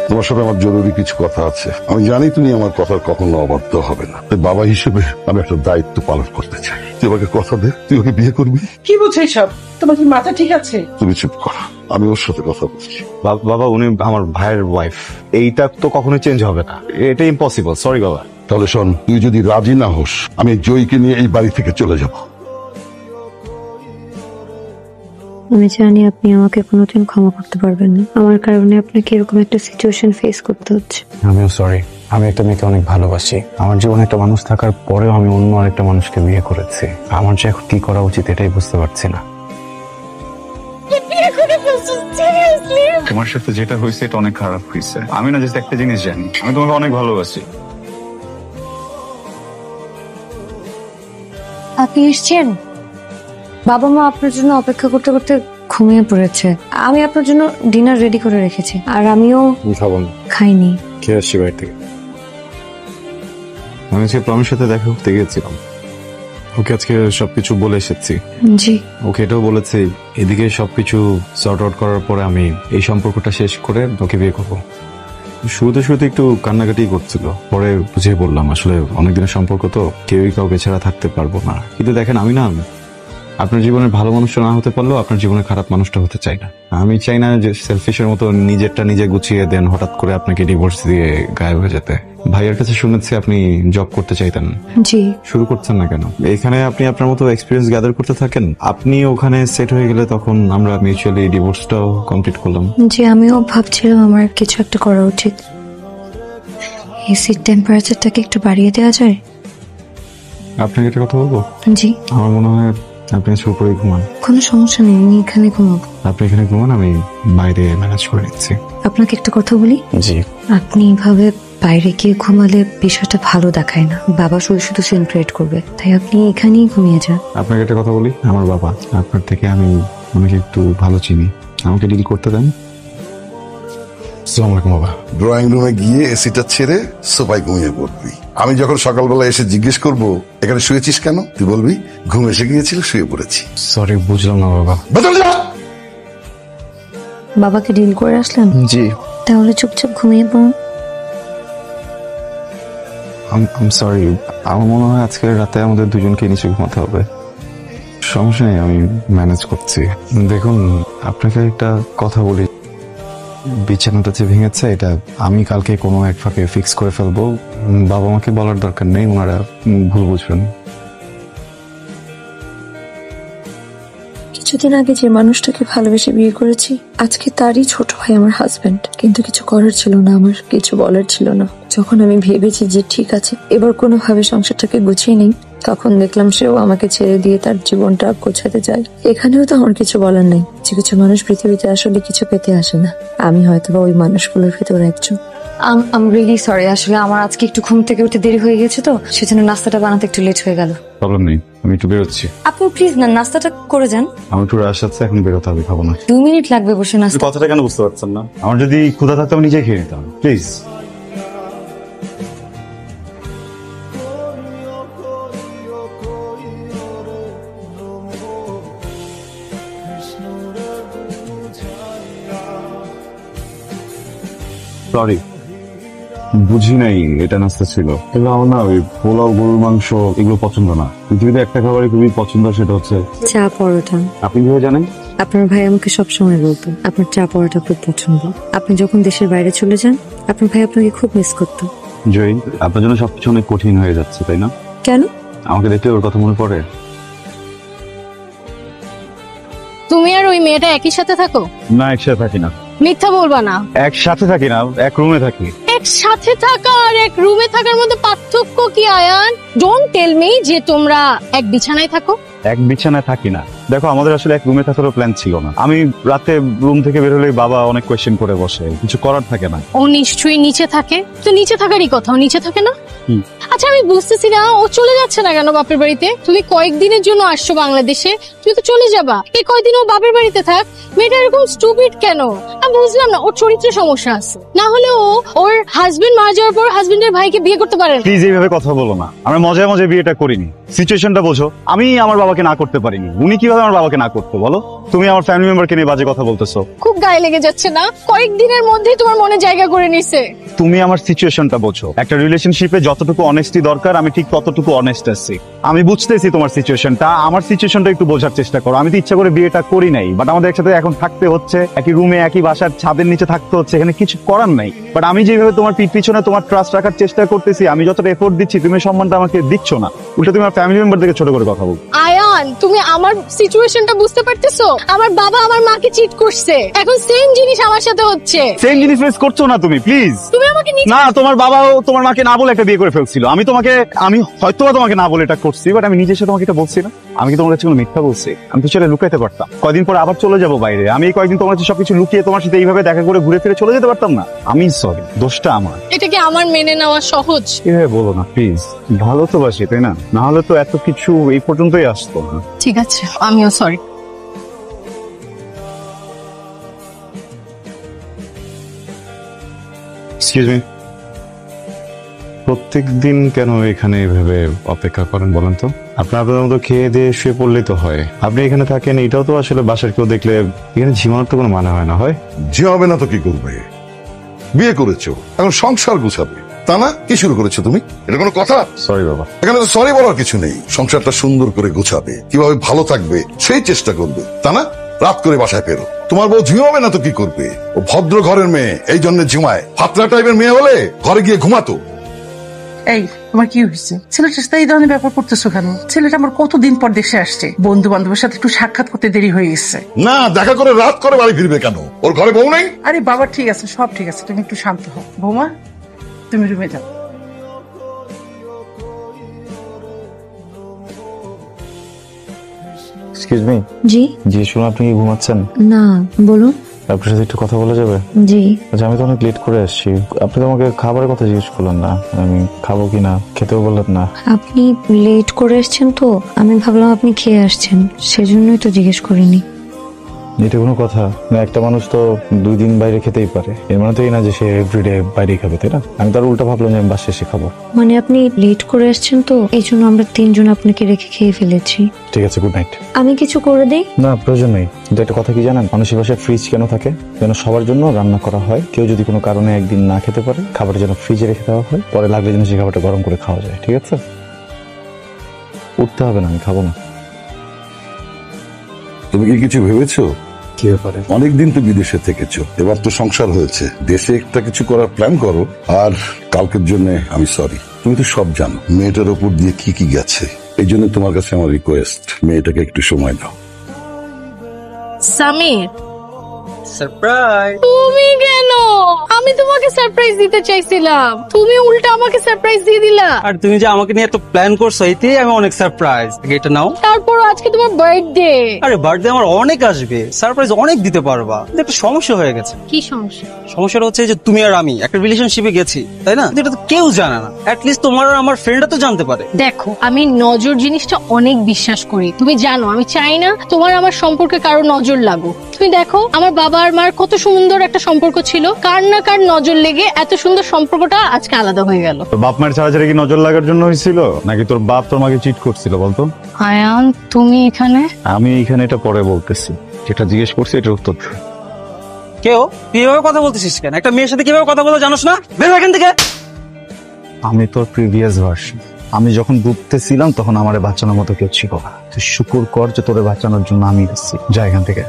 তোমার সাথে আমার জরুরি কিছু কথা আছে। আমি জানি তুমি আমার কথার কখনো অবাধ্য হবে না, তাই বাবা হিসেবে আমি একটা দায়িত্ব পালন করতে চাই। তুই আমাকে কথা দে, তুই ওকে বিয়ে করবি। কি বলছো এইসব? তোমার কি মাথা ঠিক আছে? তুমি চুপ করো, আমি ওর সাথে কথা বলছি। বাবা, উনি আমার ভাইয়ের ওয়াইফ। এইটা তো কখনোই চেঞ্জ হবে না, এটা ইম্পসিবল। সরি বাবা। তাহলে শোন, তুই যদি রাজি না হোস, আমি জয়ীকে নিয়ে এই বাড়ি থেকে চলে যাব। আমি জানি আপনি আমাকে কোনোদিন ক্ষমা করতে পারবেন না। আমার কারণে আপনাকে এরকম একটা সিচুয়েশন ফেস করতে হচ্ছে। আমিও সরি। আমি একটা মেয়েকে অনেক ভালোবাসি। আমার জীবনে একটা মানুষ থাকার পরেও আমি অন্য আরেকটা মানুষকে বিয়ে করেছি। আমার যে এখন কি করা উচিত এটাই বুঝতে পারছি না। তোমার সাথে যেটা হয়েছে এটা অনেক খারাপ হয়েছে। আমি না জাস্ট একটা জিনিস জানি, আমি তোমাকে অনেক ভালোবাসি। আপনি এসছেন? বাবা মা আপনার জন্য অপেক্ষা করতে করতে ঘুমিয়ে পড়েছে। আমি আপনার জন্য ডিনার রেডি করে রেখেছি, আর আমিও খাবো না, খাইনি। খেয়ে আসছি বাড়ি থেকে। আমি আজকে প্রমির সাথে দেখা করতে গিয়েছিলাম। ওকে আজকে সবকিছু বলে এসেছি। জি। ওকে এটাও বলেছি এদিকে সবকিছু সর্ট আউট করার পরে আমি এই সম্পর্কটা শেষ করে ওকে বিয়ে করবো। শুরুতে একটু কান্নাকাটি করছিল, পরে বুঝিয়ে বললাম আসলে অনেকদিনের সম্পর্ক তো, কেউই কাউকে ছাড়া থাকতে পারবো না। কিন্তু দেখেন, আমি না আপনার জীবনের ভালো মানুষটা না হতে পারলেও আপনার জীবনের খারাপ মানুষটা হতে চাই না। আমি চাই না যে সেলফিশের মতো নিজেরটা নিজে গুছিয়ে দেন, হঠাৎ করে আপনাকে ডিভোর্স দিয়ে গায়েব হয়ে যেতে। ভাইয়ের কাছে শুনেছি আপনি জব করতে চাইতেন। জি। শুরু করছেন না কেন? এখানে আপনি আপনার মতো এক্সপিরিয়েন্স গ্যাদার করতে থাকেন। আপনি ওখানে সেট হয়ে গেলে তখন আমরা মিউচুয়ালি ডিভোর্সটাও কমপ্লিট করলাম। জি, আমিও ভাবছিলাম আমার কিছু একটা করা উচিত। এসির টেম্পারেচারটাকে একটু বাড়িয়ে দেওয়া যায়? আপনাকে একটা কথা বলবো? জি। আমার মনে হয় আপনি উপরে ঘুমান। কোনো সমস্যা নেই, আমি এখানে ঘুমাবো। আপনি এখানে ঘুমান, আমি বাইরে ম্যানেজ করে নিচ্ছি। আপনাকে একটা কথা বলি। জি। আপনি এভাবে বাইরে গিয়ে ঘুমালে বিষয়টা ভালো দেখায় না, বাবা শুধু শুধু সিন ক্রিয়েট করবে, তাই আপনি এখানেই ঘুমিয়ে যান। আপনাকে একটা কথা বলি, আমার বাবা আপনার থেকে আমি অনেক একটু ভালো চিনি, আমাকে ডিল করতে দেন। আসসালামু আলাইকুম বাবা। ড্রয়িং রুমে গিয়ে এসিটা ছেড়ে সোফায় ঘুমিয়ে পড়বি। আমি যখন সকালবেলা এসে জিজ্ঞেস করব এখানে শুয়েছিস কেন, তুই বলবি ঘুম এসে গিয়েছিল, শুয়ে পড়েছি। সরি, বুঝলাম না বাবা। বদল যা। বাবাকে ডিল করে আসলেন? জি। তাহলে চুপচাপ ঘুমিয়ে পড়ুন। আম সরি, আমার মনে হয় আজকের রাতে আমাদের দুজনকে নিচে ঘুমাতে হবে। সমস্যা নেই, আমি ম্যানেজ করছি। দেখুন, আপনাকে একটা কথা বলি, বিছানাটা যে ভেঙেছে এটা আমি কালকে কোনো এক ফাঁকে ফিক্স করে ফেলবো। বাবা মাকে বলার দরকার নেই, ওনারা ভুল বুঝবেন। কিছুদিন আগে যে মানুষটাকে ভালোবেসে বিয়ে করেছি, আজকে তারই ছোট ভাই আমার হাজবেন্ড। কিন্তু কিছু করার ছিল না, আমার কিছু বলার ছিল না। যখন আমি ভেবেছি যে ঠিক আছে এবার কোনোভাবে সংসারটাকে গুছিয়ে নেই, তখন দেখলাম সেও আমাকে ছেড়ে দিয়ে তার জীবনটা গোছাতে চায়। এখানেও তো আমার কিছু বলার নেই। কিছু কিছু মানুষ পৃথিবীতে আসলে কিছু পেতে আসে না, আমি হয়তো বা ওই মানুষগুলোর ভেতর একজন। আম রিয়েলি সরি, আসলে আমার আজকে একটু ঘুম থেকে উঠে দেরি হয়ে গেছে, তো সেজন্য নাস্তাটা বানাতে একটু লেট হয়ে গেল। প্রবলেম নেই, আমি একটু বেরোচ্ছি। আপনি প্লিজ না নাস্তাটা করে যান। আমি একটু রাশ আছে, এখন বেরোতে হবে, খাবো না। 2 মিনিট লাগবে বসে নাস্তা। কথাটা কেন বুঝতে পারছেন না? আমার যদি ক্ষুধা থাকতো আমি নিজেই খেয়ে নিতাম। প্লিজ। সরি, বুঝি নাই এটা নাস্তা ছিল। কিন্তু আমার না ওই পোলাও, গরুর মাংস এগুলো পছন্দ না। পৃথিবীতে একটা খাবারই খুবই পছন্দ, সেটা হচ্ছে চা পরোটা। আপনি কিভাবে জানেন? আপনার ভাই আমাকে সবসময় বলতো আপনার চা পরোটা খুব পছন্দ। আপনি যখন দেশের বাইরে চলে যান, আপনার ভাই আপনাকে খুব মিস করতো। জয়ী, আপনার জন্য সবকিছু অনেক কঠিন হয়ে যাচ্ছে, তাই না? কেন? আমাকে দেখলে ওর কথা মনে পড়ে। তুমি আর ওই মেয়েটা একই সাথে থাকো? না, একসাথে থাকি না। মিথ্যা বলবা না। একসাথে থাকি না, এক রুমে থাকি। একসাথে থাকা আর এক রুমে থাকার মধ্যে পার্থক্য কি আয়ান? ডোন্ট টেল মি যে তোমরা এক বিছানায় থাকো। এক বিছানায় থাকি না। দেখো, আমাদের আসলে এক রুমে থাকারও প্ল্যান ছিল না। আমি রাতে রুম থেকে বের হলেই বাবা অনেক কোয়েশ্চেন করে বসে, কিছু করার থাকে না। ও নিশ্চয়ই নিচে থাকে। তো নিচে থাকারই কথা, ও নিচে থাকে না? হুম। আচ্ছা, আমি বুঝতেছি না ও চলে যাচ্ছে না কেন বাপের বাড়িতে? তুমি কয়েকদিনের জন্য আসছো বাংলাদেশে, তুমি তো চলে যাবা। এই কয়েকদিন ও বাপের বাড়িতে থাক। মেয়েটা এরকম স্টুপিড কেন? আমি বুঝলাম না, ওর চরিত্রে সমস্যা আছে। না হলে ও ওর হাজবেন্ড মারা যাওয়ার পর হাজবেন্ডের ভাইকে বিয়ে করতে পারে না। প্লিজ এইভাবে কথা বলো না, আমরা মজায় মজায় বিয়েটা করিনি। সিচুয়েশনটা বোঝো। আমি আমার বাবাকে বাবাকে না করতে পারিনি, উনি কিভাবে আমার বাবাকে না করতো বলো? তুমি আমার ফ্যামিলি মেম্বারকে নিয়ে বাজে কথা বলতেছো। খুব গায়ে লেগে যাচ্ছে না? কয়েকদিনের মধ্যেই তোমার মনে জায়গা করে নিছে। তুমি আমার সিচুয়েশনটা বোঝো। একটা রিলেশনশিপে যতটুকু অনেস্টি দরকার আমি ঠিক ততটুকু অনেস্ট আছি। আমি বুঝতেছি তোমার সিচুয়েশনটা, আমার সিচুয়েশনটা একটু বোঝার চেষ্টা করো। আমি তো ইচ্ছা করে বিয়েটা করি নাই, বাট আমাদের একসাথে এখন থাকতে হচ্ছে, একই রুমে একই বাসার ছাদের নিচে থাকতে হচ্ছে, এখানে কিছু করার নাই। বাট আমি যেভাবে তোমার পিঠ পিছনে তোমার ট্রাস্ট রাখার চেষ্টা করতেছি, আমি যতটা এফোর্ট দিচ্ছি তুমি সম্মানটা আমাকে দিচ্ছ না, উল্টো তুমি আমার ফ্যামিলি মেম্বারদেরকে ছোট করে কথা বল। আয়ান, তুমি আমার সিচুয়েশনটা বুঝতে পারতেছো? আমার বাবা আমার মাকে চিট করছে, এখন সেম জিনিস আমার সাথে হচ্ছে। সেম জিনিস ফেস করছো না তুমি, প্লিজ। তুমি আমাকে না, তোমার বাবাও তোমার মাকে না বলে একটা বিয়ে করে ফেলছিল। আমি হয়তো তোমাকে না বলে এটা করছি, বাট আমি নিজের সাথে তোমাকে এটা বলছি না। আমি কি তোমার কাছে কোনো মিথ্যা বলছি? আমি তো সেটা লুকাইতে পারতাম। কয়দিন পর আবার চলে যাবো বাইরে, আমি এই কয়েকদিন তোমার কাছে সবকিছু লুকিয়ে তোমার সাথে এইভাবে দেখা করে ঘুরে ফিরে চলে যেতে পারতাম না? আমি সরি, দোষটা আমার। এটা কি আমার মেনে নেওয়া সহজ? এভাবে বলো না প্লিজ, ভালো তো বাসি তাই না? না হলে তো এত কিছু এই পর্যন্তই আসতো না। ঠিক আছে, আমিও সরি। এক্সকিউজ মি, প্রত্যেক দিন কেন এখানে এভাবে অপেক্ষা করেন বলেন তো? আপনার মতো খেয়ে দিয়ে শুয়ে পড়লেই তো হয়। আপনি এখানে থাকেন, এটাও তো আসলে বাসার কেউ দেখলে এখানে ঝিমানোর তো কোনো মানে হয় না। হয় ঝিমাবে না তো কি করবে? বিয়ে করেছো, এখন সংসার গুছাবে, তা না? কি শুরু করেছো তুমি? এটা কোনো কথা? সরি বাবা। এখানে তো সরি বলার কিছু নেই। সংসারটা সুন্দর করে গোছাবে, কিভাবে ভালো থাকবে সেই চেষ্টা করবে, তা না? রাত করে বাসায় ফেরো। তোমার বউ ঝিমাবে না তো কি করবে? ও ভদ্র ঘরের মেয়ে, এই জন্য ঝিমায়। ফাতরা টাইপের মেয়ে হলে ঘরে গিয়ে ঘুমাতো। এই তোমার কি হয়েছে? ছেলেটার সাথে এই ধরনের ব্যাপার করতেছো কেন? ছেলেটা আমার কতদিন পর দেশে আসছে, বন্ধু বান্ধবের সাথে একটু সাক্ষাৎ করতে দেরি হয়ে গেছে। না, দেখা করে রাত করে বাড়ি ফিরবে কেন? ওর ঘরে বউ নেই? আরে বাবা ঠিক আছে, সব ঠিক আছে, তুমি একটু শান্ত হও। বৌমা, তুমি রুমে যাও। Excuse me. জি। জি শুনুন, আপনি কি ঘুমাচ্ছেন? না, বলুন। আপনার সাথে একটু কথা বলা যাবে? জি। আচ্ছা, আমি তো অনেক লেট করে আসছি, আপনি তো আমাকে খাবারের কথা জিজ্ঞেস করলেন না, আমি খাবো কিনা খেতেও বললেন না। আপনি লেট করে এসছেন তো আমি ভাবলাম আপনি খেয়ে আসছেন, সেজন্যই তো জিজ্ঞেস করিনি। এটা কোনো কথা না? একটা মানুষ তো 2 দিন বাইরে খেতেই পারে, এর মানে তো এই না যে সে এভরিডে বাইরেই খাবে, তাই না? আমি তার উল্টা ভাবলাম যে আমি বাসায় এসে খাবো। মানে আপনি লেট করে এসছেন তো এই জন্য আমরা 3 জন আপনাকে রেখে খেয়ে ফেলেছি। ঠিক আছে, গুড নাইট। আমি কিছু করে দেই? না, প্রয়োজন নেই। কিন্তু একটা কথা কি জানেন, মানুষের বাসায় ফ্রিজ কেন থাকে? যেন সবার জন্য রান্না করা হয়। কেউ যদি কোনো কারণে একদিন না খেতে পারে, খাবারটা যেন ফ্রিজে রেখে দেওয়া হয়, পরে লাগলে যেন সেই খাবারটা গরম করে খাওয়া যায়। ঠিক আছে? উঠতে হবে না, আমি খাবো না। তুমি কি কিছু ভেবেছো? কি ব্যাপারে? অনেকদিন তো বিদেশে থেকেছো, এবার তো সংসার হয়েছে, দেশে একটা কিছু করার প্ল্যান করো। আর কালকের জন্য আমি সরি, তুমি তো সব জানো মেয়েটার উপর দিয়ে কি কি গেছে। এই জন্য তোমার কাছে আমার রিকোয়েস্ট, মেয়েটাকে একটু সময় দাও। সামির, সারপ্রাইজ। তুমি কেন? আমি তোমাকে সারপ্রাইজ দিতে চাইছিলাম, তুমি উল্টা আমাকে সারপ্রাইজ দিয়ে দিলা। আর তুমি যে আমাকে নিয়ে এত প্ল্যান করছো, এতেই আমি অনেক সারপ্রাইজ। এটা নাও। তারপর আজকে তোমার বার্থডে। আরে বার্থডে আমার অনেক আসবে, সারপ্রাইজ অনেক দিতে পারবা। কিন্তু একটা সমস্যা হয়ে গেছে। কি সমস্যা? সমস্যাটা হচ্ছে যে তুমি আর আমি একটা রিলেশনশিপে গেছি, তাই না? এটা তো কেউ জানে না, অ্যাটলিস্ট তোমার আর আমার ফ্রেন্ডরা তো জানতে পারে। দেখো, আমি নজর জিনিসটা অনেক বিশ্বাস করি, তুমি জানো আমি চাই না তোমার আমার সম্পর্কে কারো নজর লাগুক। তুমি দেখো আমার বাবা আর মার কত সুন্দর একটা সম্পর্ক ছিল, কার না কার নজর লেগে এত সুন্দর সম্পর্কটা আজকে আলাদা হয়ে গেল। তোর বাপ মায়ের ছাড়াছাড়ি কি নজর লাগার জন্য হয়েছিল, নাকি তোর বাপ তোর মাকে চিট করছিল বলতো? আয়ান, তুমি এখানে? আমি এখানে এটা পরে বলতেছি, যেটা জিজ্ঞেস করছি এটার উত্তর দে। কেউ তুই এভাবে কথা বলতেছিস কেন? একটা মেয়ের সাথে কিভাবে কথা বলে জানোস না? বের হ এখান থেকে। আমি তোর প্রিভিয়াস ভার্সন। আমি যখন ডুবতেছিলাম তখন আমার বাঁচানোর মতো কেউ ছিল না। তুই শুকুর কর যে তোরে বাঁচানোর জন্য আমি এসেছি। যা এখান থেকে।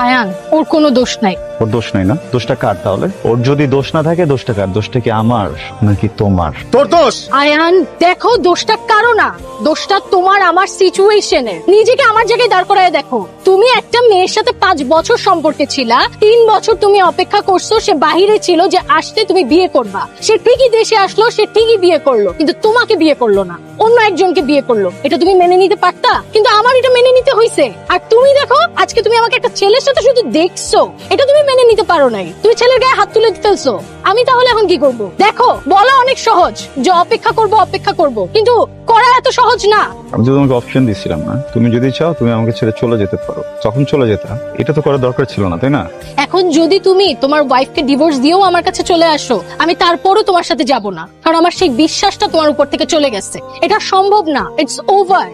আয়ান, ওর কোনো দোষ নাই। ওর দোষ নাই না? দোষটা কার তাহলে? ওর যদি দোষ না থাকে দোষটা কার? দোষটা কি আমার নাকি তোমার? তোর দোষ। আয়ান দেখো, দোষটা কারো না, দোষটা তোমার আমার সিচুয়েশনের। নিজেকে আমার জায়গায় দাঁড় করায় দেখো। তুমি একটা মেয়ের সাথে 5 বছর সম্পর্কে ছিলা, 3 বছর তুমি অপেক্ষা করছো, সে বাহিরে ছিল যে আসতে তুমি বিয়ে করবা। সে ঠিকই দেশে আসলো, সে ঠিকই বিয়ে করলো, কিন্তু তোমাকে বিয়ে করলো না, অন্য একজনকে বিয়ে করলো। এটা তুমি মেনে নিতে পারতা, কিন্তু আমার এটা মেনে নিতে হয়েছে। আর তুমি দেখো আজকে তুমি আমাকে একটা ছেলের সাথে শুধু দেখছো, এটা তুমি মেনে নিতে পারো নাই, তুমি ছেলের গায়ে হাত তুলে দিতেছো। আমি তাহলে এখন কি করব? দেখো, বলা অনেক সহজ যে অপেক্ষা করব অপেক্ষা করব, কিন্তু করা এত সহজ না। আমি তো তোমাকে অপশন দিচ্ছিলাম না, তুমি যদি চাও তুমি আমাকে ছেড়ে চলে যেতে পারো, তখন চলে যেতাম। এটা তো করার দরকার ছিল না, তাই না? এখন যদি তুমি তোমার ওয়াইফকে ডিভোর্স দিয়েও আমার কাছে চলে আসো, আমি তারপরও তোমার সাথে যাব না, কারণ আমার সেই বিশ্বাসটা তোমার উপর থেকে চলে গেছে। এটা সম্ভব না, ইটস ওভার।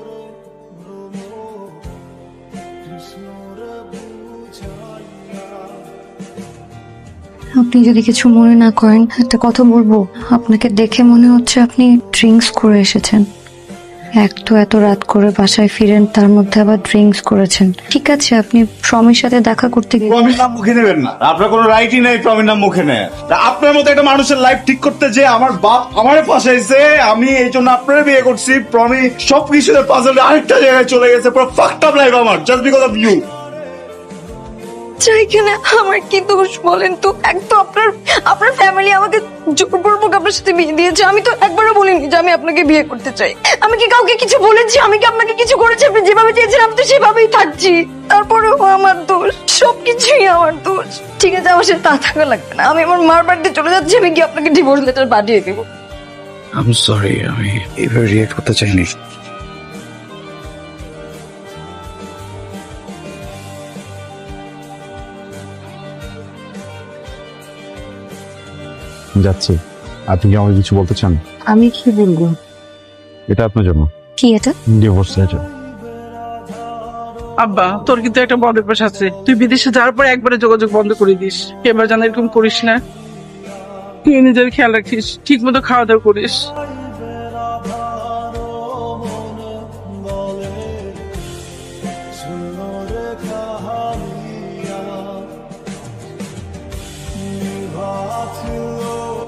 আপনি যদি কিছু মনে না করেন একটা কথা বলবো। আপনাকে দেখে মনে হচ্ছে আপনি ড্রিঙ্কস করে এসেছেন। এক তো এত রাত করে বাসায় ফিরেন, তার মধ্যে আবার ড্রিঙ্কস করেছেন। ঠিক আছে, আপনি প্রমির সাথে দেখা করতে গিয়ে প্রমির নাম মুখে নেবেন না, আপনার কোনো রাইটই নেই প্রমির নাম মুখে নেয়। আপনার মতো একটা মানুষের লাইফ ঠিক করতে যে আমার বাপ আমারে ফাঁসাইছে, আমি এই জন্য আপনারে বিয়ে করছি। প্রমি সবকিছুতে পাজলে আরেকটা জায়গায় চলে গেছে, পুরো ফাকড আপ লাইফ আমার, জাস্ট বিকজ অফ ইউ। এখানে আমার কি দোষ বলেন তো? এক তো আপনার ফ্যামিলি আমাকে জোরপূর্বক আপনার সাথে বিয়ে দিয়েছে। আমি তো একবারও বলিনি যে আমি আপনাকে বিয়ে করতে চাই। আমি কি কাউকে কিছু বলেছি? আমি কি আপনাকে কিছু করেছি? আপনি যেভাবে চেয়েছেন আমি তো সেভাবেই থাকছি। তারপরেও আমার দোষ, সবকিছুই আমার দোষ। ঠিক আছে, আমার সাথে তা থাকা লাগবে না। আমি আমার মার বাড়িতে চলে যাচ্ছি। আমি কি আপনাকে ডিভোর্স লেটার পাঠিয়ে দেবো? আই এম সরি, আমি এইভাবে রিয়েক্ট করতে চাইনি। যাচ্ছি, আপনি কি আমাকে কিছু বলতে চান? আমি কি বলবো? এটা আপনার জন্য কি এটা? Divorce letter. আব্বা, তোর কিন্তু একটা বড় অভ্যাস আছে, তুই বিদেশে যাওয়ার পর একবারে যোগাযোগ বন্ধ করে দিস। এবার যেন এরকম করিস না। তুই নিজের খেয়াল রাখিস, ঠিক মতো খাওয়া দাওয়া করিস।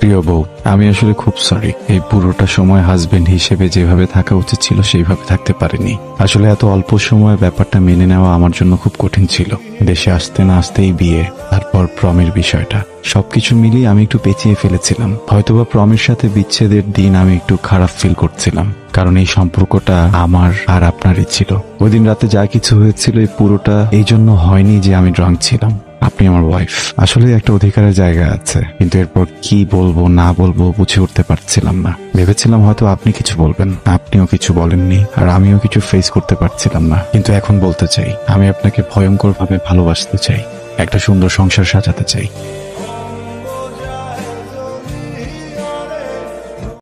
প্রিয় বউ, আমি আসলে খুব সরি। এই পুরোটা সময় হাজবেন্ড হিসেবে যেভাবে থাকা উচিত ছিল সেইভাবে থাকতে পারিনি। আসলে এত অল্প সময়ে ব্যাপারটা মেনে নেওয়া আমার জন্য খুব কঠিন ছিল। দেশে আসতে না আসতেই বিয়ে, তারপর প্রমের বিষয়টা, সবকিছু মিলিয়ে আমি একটু পেঁচিয়ে ফেলেছিলাম। হয়তোবা প্রমের সাথে বিচ্ছেদের দিন আমি একটু খারাপ ফিল করছিলাম, কারণ এই সম্পর্কটা আমার আর আপনারই ছিল। ওই দিন রাতে যা কিছু হয়েছিল এই পুরোটা এই জন্য হয়নি যে আমি ড্রাঙ্ক ছিলাম। আপনি আমার ওয়াইফ, আসলে একটা অধিকারের জায়গা আছে, কিন্তু এরপর কি বলবো না বলবো বুঝে উঠতে পারছিলাম না। ভেবেছিলাম হয়তো আপনি কিছু বলবেন, আপনিও কিছু বলেননি, আর আমিও কিছু ফেস করতে পারছিলাম না। কিন্তু এখন বলতে চাই, আমি আপনাকে ভয়ঙ্কর ভাবে ভালোবাসতে চাই, একটা সুন্দর সংসার সাজাতে চাই।